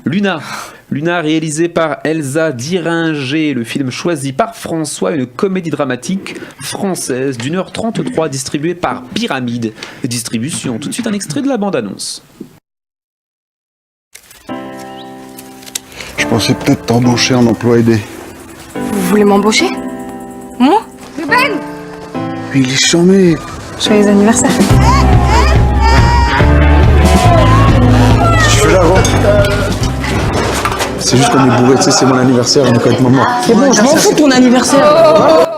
Luna. Luna, réalisé par Elsa Diringer, le film choisi par François, une comédie dramatique française d'1h33 distribuée par Pyramide Distribution. Tout de suite un extrait de la bande-annonce. Je pensais peut-être t'embaucher en emploi aidé. Vous voulez m'embaucher? Moi? Ruben! Mais il est charmé. Joyeux anniversaire. Je suis là, gros. C'est juste qu'on est bourré, tu sais, c'est mon anniversaire, on est complètement mort. C'est bon, je m'en fous de ton anniversaire.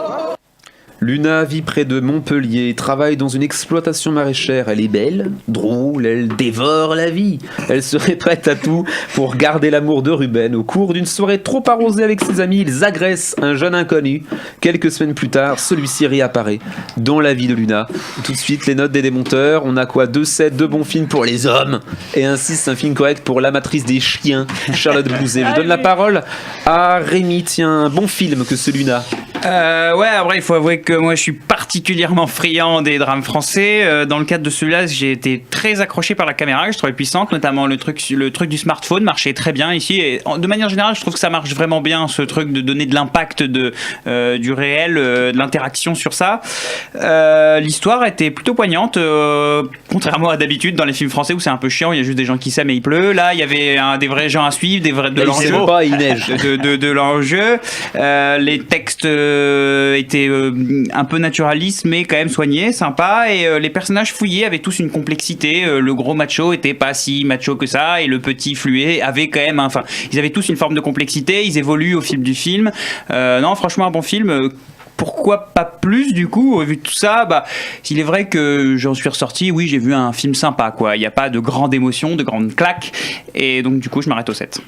Luna vit près de Montpellier, travaille dans une exploitation maraîchère. Elle est belle, drôle, elle dévore la vie. Elle serait prête à tout pour garder l'amour de Ruben. Au cours d'une soirée trop arrosée avec ses amis, ils agressent un jeune inconnu. Quelques semaines plus tard, celui-ci réapparaît dans la vie de Luna. Tout de suite, les notes des démonteurs. On a quoi? 2,7, 2 bons films pour les hommes et un 6, un film correct pour l'amatrice des chiens, Charlotte Bouzet. Je donne la parole à Rémi. Tiens, un bon film que ce Luna. Ouais, après il faut avouer que moi je suis particulièrement friand des drames français. Dans le cadre de celui-là, j'ai été très accroché par la caméra, que je trouvais puissante, notamment le truc du smartphone marchait très bien ici. Et de manière générale, je trouve que ça marche vraiment bien, ce truc de donner de l'impact du réel, de l'interaction sur ça. L'histoire était plutôt poignante, contrairement à d'habitude dans les films français où c'est un peu chiant, il y a juste des gens qui s'aiment et il pleut. Là, il y avait des vrais gens à suivre, de l'enjeu. Il neige. De l'enjeu. Les textes étaient un peu naturalistes mais quand même soignés, sympa, et les personnages fouillés avaient tous une complexité. Le gros macho était pas si macho que ça et le petit fluet avait quand même ils avaient tous une forme de complexité, ils évoluent au fil du film. Non, franchement un bon film. Pourquoi pas plus du coup, vu tout ça? Il est vrai que j'en suis ressorti, oui, j'ai vu un film sympa quoi. Il n'y a pas de grande émotion, de grande claque, et donc du coup je m'arrête au 7.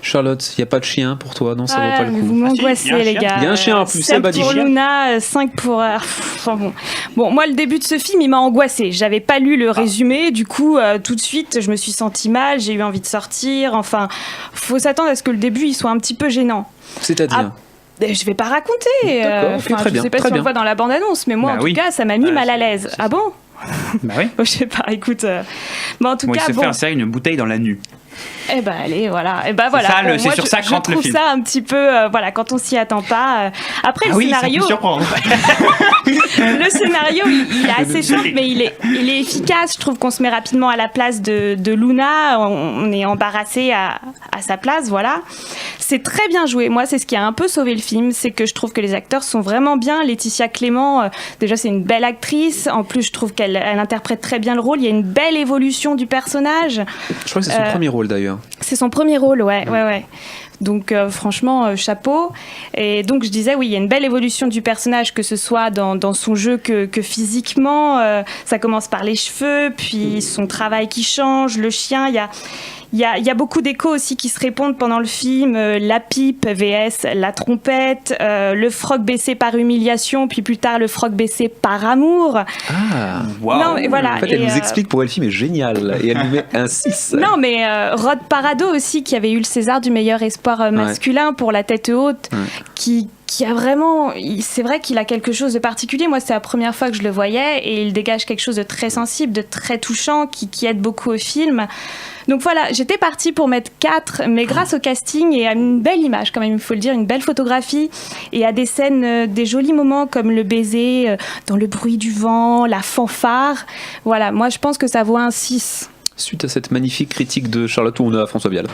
Charlotte, il n'y a pas de chien pour toi? Non, ça vaut pas le coup. Vous m'angoissez, les gars. Il y a un chien en plus, 7 pour Luna, 5 pour... Bon, moi, le début de ce film, il m'a angoissée. J'avais pas lu le résumé, du coup, tout de suite, je me suis sentie mal, j'ai eu envie de sortir. Enfin, faut s'attendre à ce que le début, il soit un petit peu gênant. C'est-à-dire je vais pas raconter. Très bien, je sais pas si on le voit dans la bande-annonce, mais moi, en tout cas, ça m'a mis mal à l'aise. Ah bon? Bah oui. Je sais pas, écoute... en tout cas, il se fait insérer une bouteille dans la nuque. Eh ben allez, voilà. Et ben voilà. C'est sur ça que rentre le film. Je trouve ça un petit peu, quand on s'y attend pas. Après le scénario. Ça peut surprendre. Le scénario, il est assez simple, mais il est efficace. Je trouve qu'on se met rapidement à la place de Luna. On est embarrassé à sa place, voilà. C'est très bien joué. Moi, c'est ce qui a un peu sauvé le film, c'est que je trouve que les acteurs sont vraiment bien. Laetitia Clément, déjà c'est une belle actrice. En plus, je trouve qu'elle interprète très bien le rôle. Il y a une belle évolution du personnage. Je crois que c'est son premier rôle d'ailleurs. C'est son premier rôle, ouais. Donc franchement, chapeau. Et donc je disais, oui, il y a une belle évolution du personnage, que ce soit dans son jeu que physiquement. Ça commence par les cheveux, puis son travail qui change, le chien, il y a beaucoup d'échos aussi qui se répondent pendant le film. La pipe vs la trompette, le froc baissé par humiliation, puis plus tard le froc baissé par amour. Ah, wow. Non, et voilà. En fait, elle nous explique pourquoi le film est génial et elle nous met un 6. Non, mais Rod Parado aussi, qui avait eu le César du meilleur espoir masculin pour La tête haute, qui a vraiment... C'est vrai qu'il a quelque chose de particulier. Moi, c'est la première fois que je le voyais et il dégage quelque chose de très sensible, de très touchant, qui aide beaucoup au film. Donc voilà, j'étais partie pour mettre 4, mais grâce au casting et à une belle image, quand même, il faut le dire, une belle photographie, et à des scènes, des jolis moments comme le baiser dans le bruit du vent, la fanfare. Voilà, moi je pense que ça vaut un 6. Suite à cette magnifique critique de Charlotte, on a François Vial.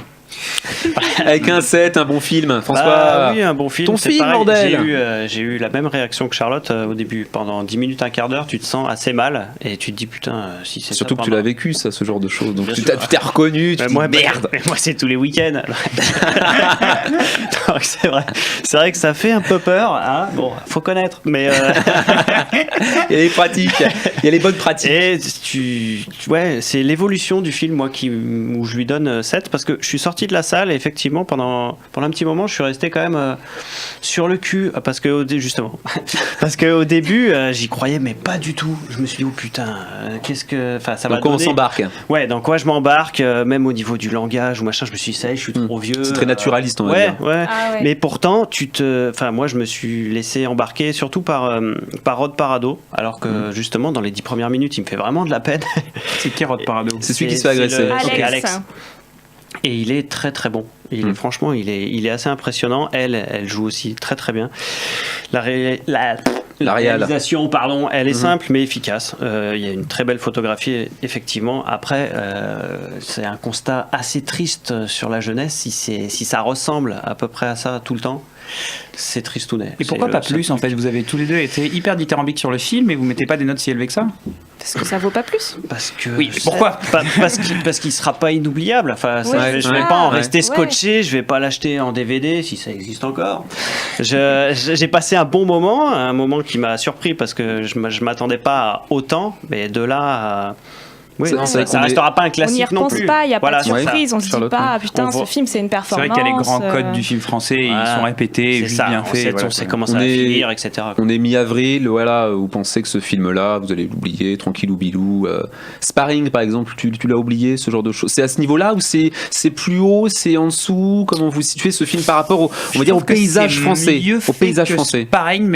Avec un 7, un bon film. François, oui, un bon film. Ton film, pareil, bordel. j'ai eu la même réaction que Charlotte au début. Pendant 10 minutes, un quart d'heure, tu te sens assez mal et tu te dis putain, si c'est surtout ça, que tu l'as vécu, ça, ce genre de choses. Donc tu t'es reconnu, tu te dis moi, merde. Moi, c'est tous les week-ends. Donc, c'est vrai que ça fait un peu peur. Hein. Bon, faut connaître. Mais il y a les pratiques, il y a les bonnes pratiques. Et c'est l'évolution du film, moi, où je lui donne 7 parce que je suis sorti de la salle et effectivement pendant un petit moment je suis resté quand même sur le cul parce que parce qu'au début j'y croyais mais pas du tout. Je me suis dit oh putain ça va dans quoi on s'embarque. Ouais, dans quoi je m'embarque, même au niveau du langage ou machin. Je me suis dit ça y est, je suis trop vieux. C'est très naturaliste, on va dire. Ouais. Mais pourtant moi je me suis laissé embarquer surtout par Rod Parado, alors que justement dans les 10 premières minutes il me fait vraiment de la peine. C'est qui Rod Parado? C'est celui qui se fait agresser. Alex. Et il est très très bon. Franchement, il est assez impressionnant. Elle joue aussi très très bien. La réalisation, pardon, elle est simple mais efficace. Il y a une très belle photographie, effectivement. Après, c'est un constat assez triste sur la jeunesse. Si ça ressemble à peu près à ça tout le temps, c'est tristounet. Et pourquoi pas plus en fait? Vous avez tous les deux été hyper dithyrambiques sur le film et vous mettez pas des notes si élevées que ça? Parce que ça vaut pas plus. Parce que oui, pourquoi? Parce qu'il sera pas inoubliable. Enfin, je vais pas en rester scotché. Je vais pas l'acheter en DVD si ça existe encore. J'ai passé un bon moment, un moment qui m'a surpris parce que je m'attendais pas à autant, mais de là à... Oui, ça restera pas un classique non plus. On n'y repense pas, il n'y a pas de surprise, on se dit pas, putain, ce film c'est une performance. C'est vrai qu'il y a les grands codes du film français, ils sont répétés, juste bien faits. On sait comment ça va finir, etc. On est mi-avril, voilà, vous pensez que ce film-là, vous allez l'oublier, tranquillou bilou. Sparring, par exemple, tu l'as oublié, ce genre de choses. C'est à ce niveau-là ou c'est plus haut, c'est en dessous? Comment vous situez ce film par rapport au paysage français? Au paysage français.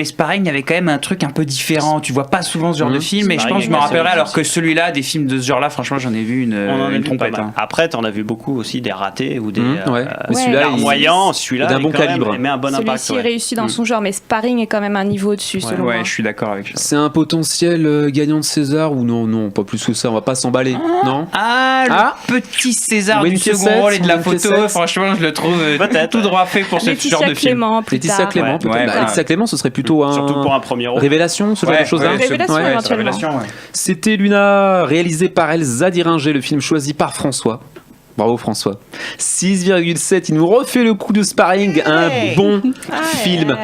Sparring avait quand même un truc un peu différent. Tu vois pas souvent ce genre de film, et je pense que je me rappellerai alors que celui-là, des films de ce genre-là, franchement, j'en ai vu une trompette. Après, t'en as vu beaucoup aussi des ratés ou des mais celui-là, moyens. Celui-là, d'un bon calibre. Mais un bon impact. Celui-ci réussit dans son genre, mais Sparring est quand même un niveau au-dessus, selon moi. Ouais, je suis d'accord avec ça. C'est un potentiel gagnant de César ou non, pas plus que ça, on va pas s'emballer. Non. Le petit César du second rôle et de la photo, franchement, je le trouve tout droit fait pour ce genre de film. Laetitia Clément, peut-être. Laetitia Clément, ce serait plutôt surtout pour un premier rôle. Révélation, ce genre de choses-là. Révélation. C'était Luna, réalisé par Elsa Diringer, le film choisi par François. Bravo François. 6,7, il nous refait le coup de Sparring, un bon film.